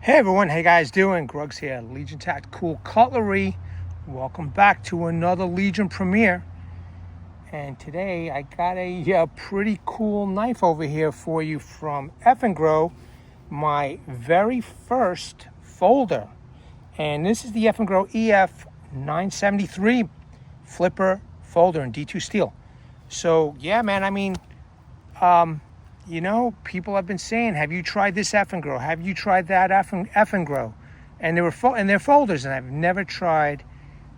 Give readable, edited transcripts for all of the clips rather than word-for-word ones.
Hey everyone, how you guys doing? Grugs here, Legion Tactical Cutlery. Welcome back to another Legion premiere. And today I got a pretty cool knife over here for you from Eafengrow, my very first folder. And this is the Eafengrow EF973 flipper folder in D2 steel. So yeah, man, I mean, people have been saying, have you tried this Eafengrow? Have you tried that Eafengrow? And they were in their folders, and I've never tried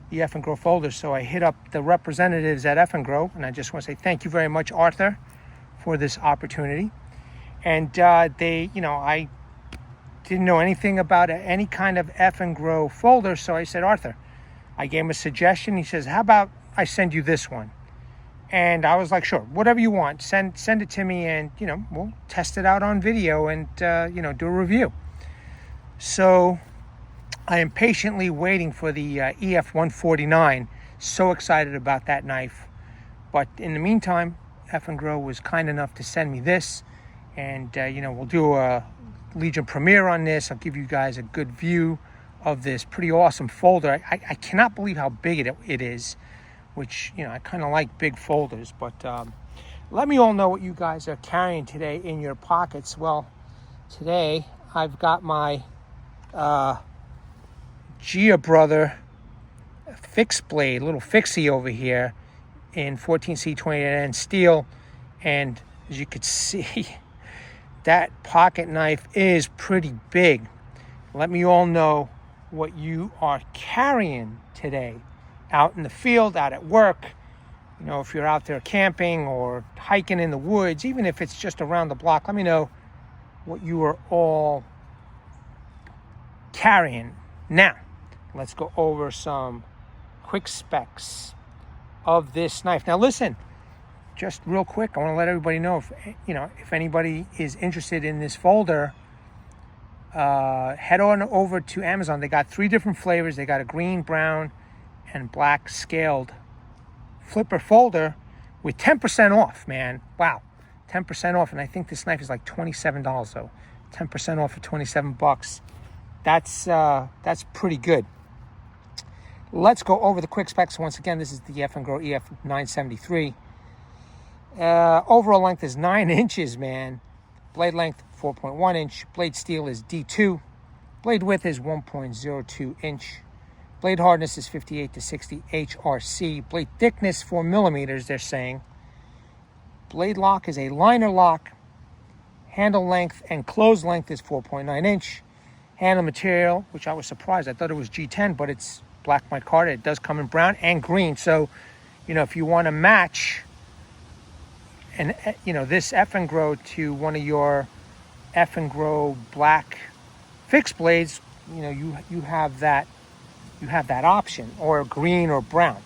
the Eafengrow folders. So I hit up the representatives at Eafengrow, and I just want to say thank you very much, Arthur, for this opportunity. And I didn't know anything about any kind of Eafengrow folder, so I said, Arthur, I gave him a suggestion. He says, how about I send you this one? And I was like, sure, whatever you want, send it to me, and we'll test it out on video and do a review. So I am patiently waiting for the EF149. So excited about that knife. But in the meantime, Eafengrow was kind enough to send me this, and we'll do a Legion premiere on this. I'll give you guys a good view of this pretty awesome folder. I cannot believe how big it is. Which, I kind of like big folders, but let me all know what you guys are carrying today in your pockets. Well, today I've got my Gia Brother fixed blade, little fixie over here in 14C28N steel, and as you could see, that pocket knife is pretty big. Let me all know what you are carrying today. Out in the field, out at work, if you're out there camping or hiking in the woods, even if it's just around the block, let me know what you are all carrying. Now, let's go over some quick specs of this knife. Now, listen, just real quick, I want to let everybody know if anybody is interested in this folder, head on over to Amazon. They got 3 different flavors. They got a green, brown, and black scaled flipper folder with 10% off, man. Wow, 10% off. And I think this knife is like $27, so 10% off for $27. That's pretty good. Let's go over the quick specs once again. This is the Eafengrow EF973. Overall length is 9 inches, man. Blade length 4.1 inch. Blade steel is D2. Blade width is 1.02 inch. Blade hardness is 58 to 60 HRC. Blade thickness 4 millimeters, they're saying. Blade lock is a liner lock. Handle length and close length is 4.9 inch. Handle material, which I was surprised. I thought it was G10, but it's black micarta. It does come in brown and green. So, if you want to match this Eafengrow to one of your Eafengrow black fixed blades, you have that. You have that option, or green or brown.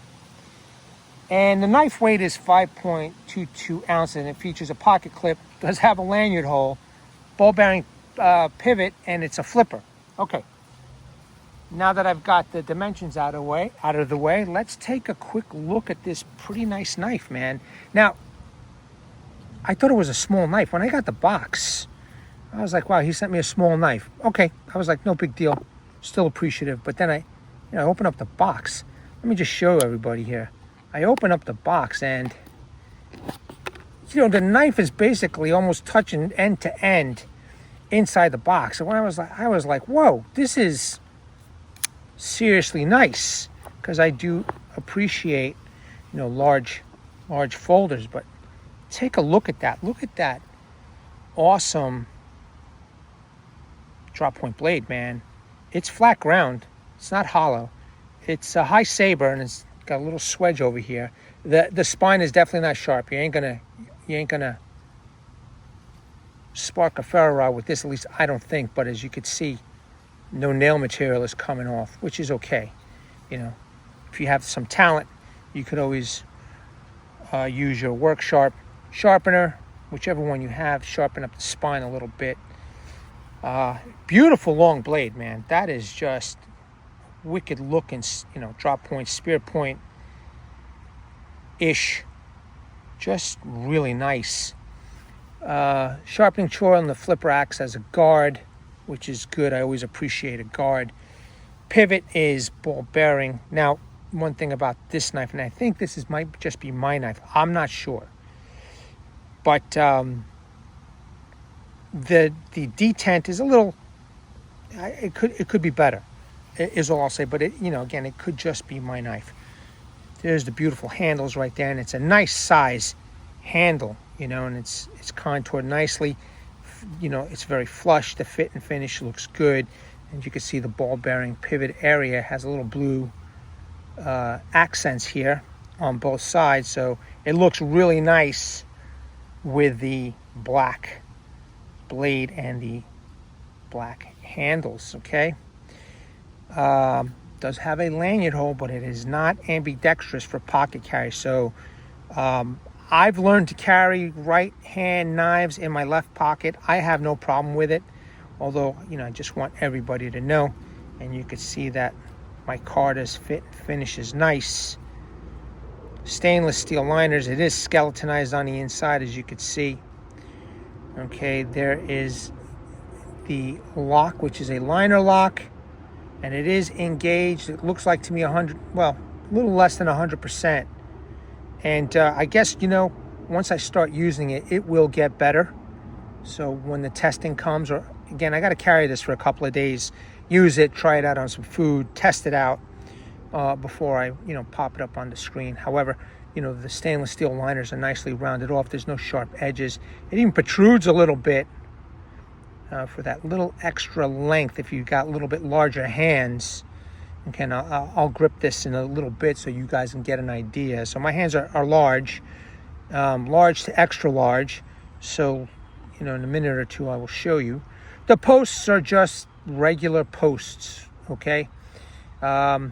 And the knife weight is 5.22 ounces, and it features a pocket clip, does have a lanyard hole, ball bearing pivot, and it's a flipper. Okay, now that I've got the dimensions out of the way, let's take a quick look at this pretty nice knife, man. Now, I thought it was a small knife. When I got the box, I was like, wow, he sent me a small knife. Okay, I was like, no big deal, still appreciative. But then I open up the box. Let me just show everybody here. I open up the box, and the knife is basically almost touching end to end inside the box. And when I was like, whoa, this is seriously nice, because I do appreciate large folders. But take a look at that. Look at that awesome drop point blade, man. It's flat ground. It's not hollow. It's a high saber, and it's got a little swedge over here. The spine is definitely not sharp. You ain't gonna spark a ferro rod with this, at least I don't think. But as you can see, no nail material is coming off, which is okay. If you have some talent, you could always use your work sharpener, whichever one you have, sharpen up the spine a little bit. Beautiful long blade, man. That is just wicked looking, drop point, spear point ish. Just really nice. Sharpening choil on the flipper acts as a guard. which is good. I always appreciate a guard. Pivot is ball bearing. Now, one thing about this knife, and I think this might just be my knife, I'm not sure, but the detent is a little, it could be better, is all I'll say. But again, it could just be my knife. There's the beautiful handles right there, and it's a nice size handle, and it's contoured nicely. It's very flush. The fit and finish looks good, and you can see the ball bearing pivot area has a little blue accents here on both sides, so it looks really nice with the black blade and the black handles. Okay, does have a lanyard hole, but it is not ambidextrous for pocket carry. So I've learned to carry right hand knives in my left pocket. I have no problem with it, although I just want everybody to know. And you can see that Micarta's fit and finish is nice. Stainless steel liners. It is skeletonized on the inside, as you can see. Okay, there is the lock, which is a liner lock, and it is engaged. It looks like to me a little less than 100%. And I guess, once I start using it, it will get better. So when the testing comes, or again, I got to carry this for a couple of days, use it, try it out on some food, test it out before I, pop it up on the screen. However, the stainless steel liners are nicely rounded off. There's no sharp edges. It even protrudes a little bit for that little extra length if you've got a little bit larger hands. Okay, I'll grip this in a little bit so you guys can get an idea. So my hands are large, large to extra large. So, in a minute or two, I will show you. The posts are just regular posts, okay? I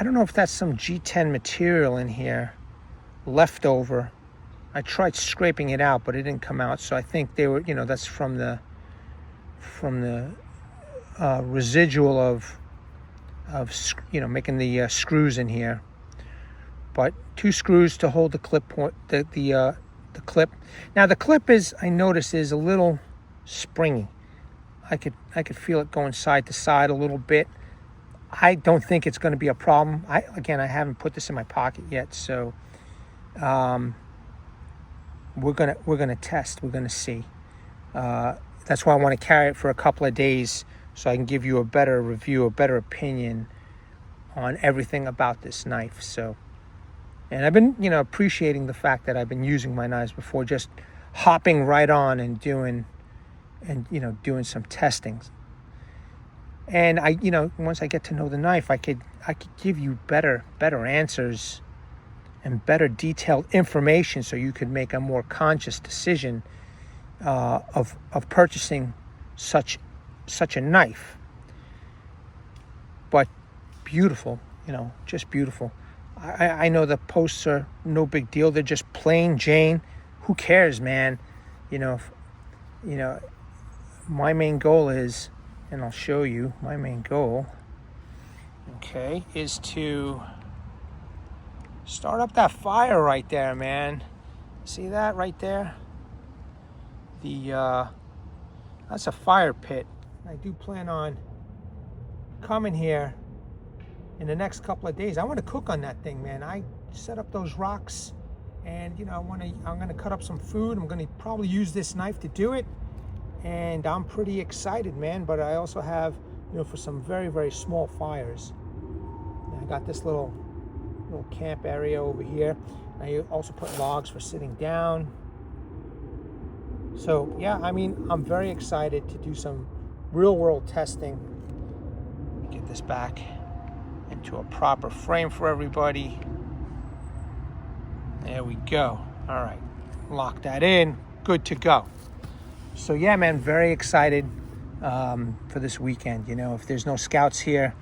don't know if that's some G10 material in here, leftover. I tried scraping it out, but it didn't come out. So I think they were, that's from the residual of making the screws in here. But 2 screws to hold the clip point, the clip. Now the clip I noticed is a little springy. I could feel it going side to side a little bit. I don't think it's going to be a problem. I haven't put this in my pocket yet, so we're gonna test. We're gonna see. That's why I want to carry it for a couple of days, so I can give you a better review, a better opinion on everything about this knife. So, and I've been, appreciating the fact that I've been using my knives before, just hopping right on and doing some testings. And once I get to know the knife, I could give you better answers and better detailed information, so you could make a more conscious decision of purchasing such a knife. But beautiful, just beautiful. I know the posts are no big deal. They're just plain Jane. Who cares, man? My main goal is, and I'll show you, my main goal, okay, is to start up that fire right there, man. See that right there? That's a fire pit. I do plan on coming here in the next couple of days. I want to cook on that thing, man. I set up those rocks, and I'm gonna cut up some food. I'm gonna probably use this knife to do it, and I'm pretty excited, man. But I also have, for some very, very small fires. And I got this little camp area over here. I also put logs for sitting down. So yeah, I'm very excited to do some real world testing. Let me get this back into a proper frame for everybody. There we go. All right, lock that in, good to go. So yeah, man, very excited for this weekend. If there's no scouts here,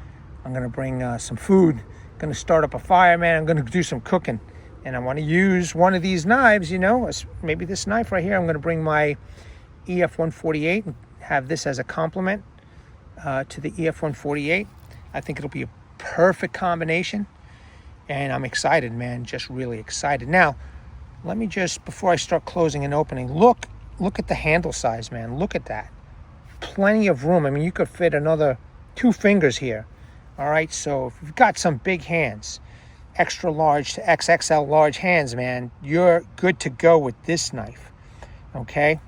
I'm gonna bring some food, gonna start up a fire, man. I'm gonna do some cooking. And I want to use one of these knives, maybe this knife right here. I'm going to bring my EF148 and have this as a complement to the EF148. I think it'll be a perfect combination. And I'm excited, man, just really excited. Now, let me just, before I start closing and opening, look at the handle size, man. Look at that. plenty of room. I mean, you could fit another 2 fingers here. All right, so if you've got some big hands, extra large to XXL large hands, man, you're good to go with this knife. Okay.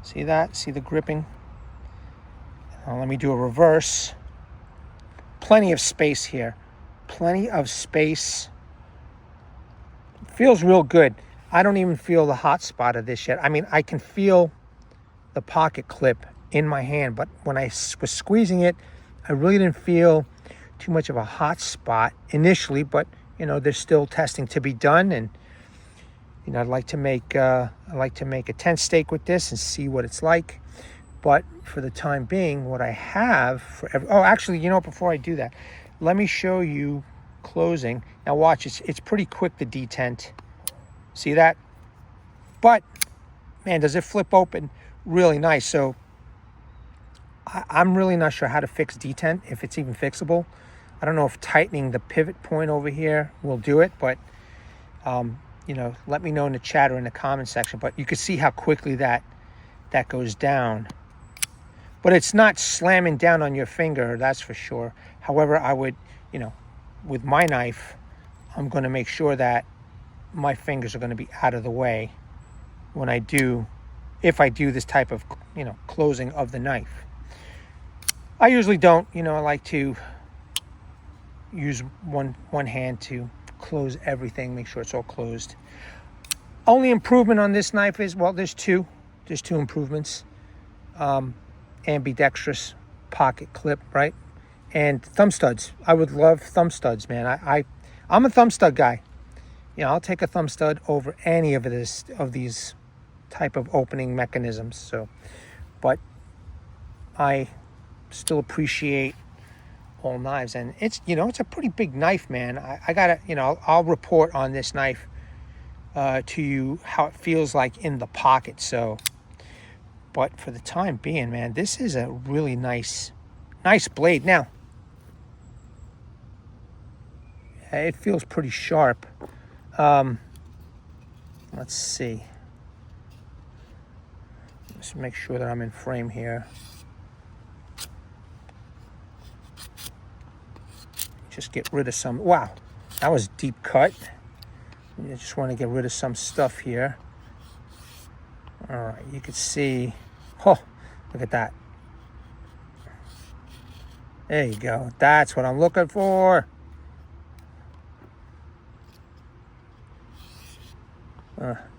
See that? See the gripping? Now let me do a reverse. Plenty of space here. Plenty of space. Feels real good. I don't even feel the hot spot of this yet. I mean, I can feel the pocket clip in my hand, but when I was squeezing it, I really didn't feel too much of a hot spot initially, but you know, there's still testing to be done, and you know, I'd like to make a tent steak with this and see what it's like. But for the time being, what I have for oh, actually, you know, before I do that, let me show you closing. Now watch, it's pretty quick to detent. See that? But man, does it flip open really nice. So I'm really not sure how to fix detent, if it's even fixable. I don't know if tightening the pivot point over here will do it, but you know, let me know in the chat or in the comment section. But you can see how quickly that goes down. But it's not slamming down on your finger, that's for sure. However, I would, you know, with my knife, I'm going to make sure that my fingers are going to be out of the way when I do, if I do this type of, you know, closing of the knife. I usually don't, you know, I like to use one hand to close everything, make sure it's all closed. Only improvement on this knife is, well, there's two improvements. Ambidextrous pocket clip, right? And thumb studs. I would love thumb studs, man. I'm a thumb stud guy. You know, I'll take a thumb stud over any of these type of opening mechanisms. So, but I still appreciate all knives, and it's, you know, it's a pretty big knife, man. I gotta, you know, I'll report on this knife to you how it feels like in the pocket. So, but for the time being, man, this is a really nice blade. Now, it feels pretty sharp. Let's see. Let's make sure that I'm in frame here. Just get rid of some, wow, that was deep cut. I just want to get rid of some stuff here. All right, you can see, oh, look at that. There you go. That's what I'm looking for.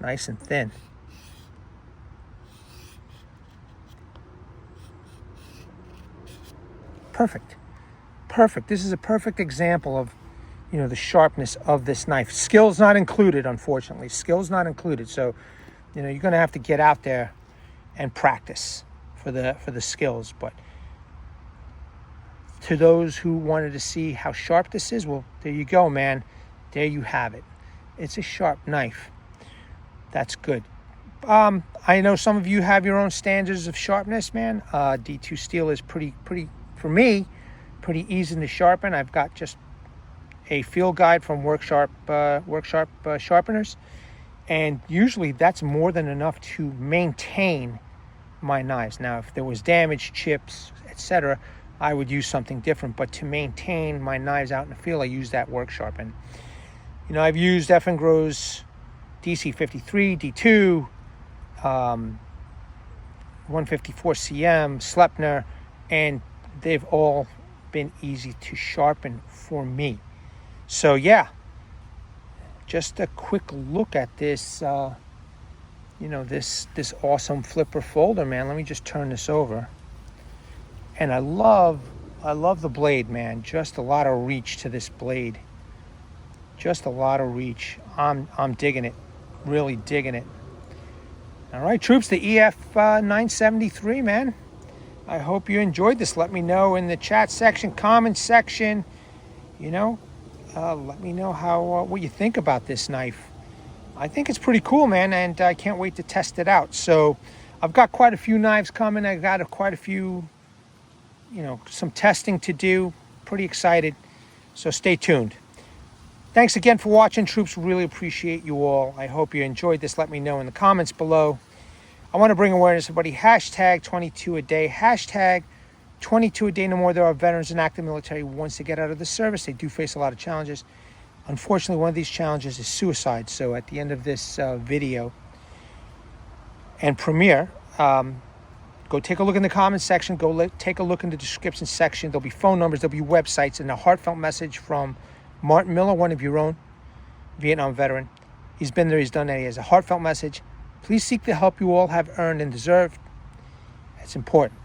Nice and thin. Perfect. Perfect. This is a perfect example of, you know, the sharpness of this knife. Skills not included, unfortunately. Skills not included. So, you know, you're going to have to get out there and practice for the skills. But to those who wanted to see how sharp this is, well, there you go, man. There you have it. It's a sharp knife. That's good. I know some of you have your own standards of sharpness, man. D2 steel is pretty, for me, pretty easy to sharpen. I've got just a field guide from Worksharp sharpeners, and usually that's more than enough to maintain my knives. Now, if there was damage, chips, etc., I would use something different, but to maintain my knives out in the field, I use that Worksharp. And you know, I've used Eafengrow's DC53, D2, 154 CM, Slepner, and they've all been easy to sharpen for me. So yeah, just a quick look at this, you know, this awesome flipper folder, man. Let me just turn this over. And I love the blade, man. Just a lot of reach to this blade. Just a lot of reach. I'm digging it. Really digging it. All right, troops, the EF973, man. I hope you enjoyed this. Let me know in the chat section, comment section. You know, let me know how what you think about this knife. I think it's pretty cool, man, and I can't wait to test it out. So I've got quite a few knives coming. I got quite a few, you know, some testing to do. Pretty excited. So stay tuned. Thanks again for watching, troops. Really appreciate you all. I hope you enjoyed this. Let me know in the comments below. I want to bring awareness, everybody. Hashtag 22 a day. Hashtag 22 a day no more. There are veterans in active military. Once they get out of the service, they do face a lot of challenges. Unfortunately, one of these challenges is suicide. So at the end of this video and premiere, go take a look in the comments section. Take a look in the description section. There'll be phone numbers. There'll be websites, and a heartfelt message from Martin Miller, one of your own Vietnam veteran. He's been there. He's done that. He has a heartfelt message. Please seek the help you all have earned and deserved. It's important.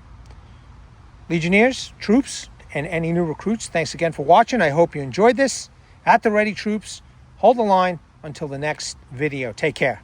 Legionnaires, troops, and any new recruits, thanks again for watching. I hope you enjoyed this. At the ready, troops. Hold the line until the next video. Take care.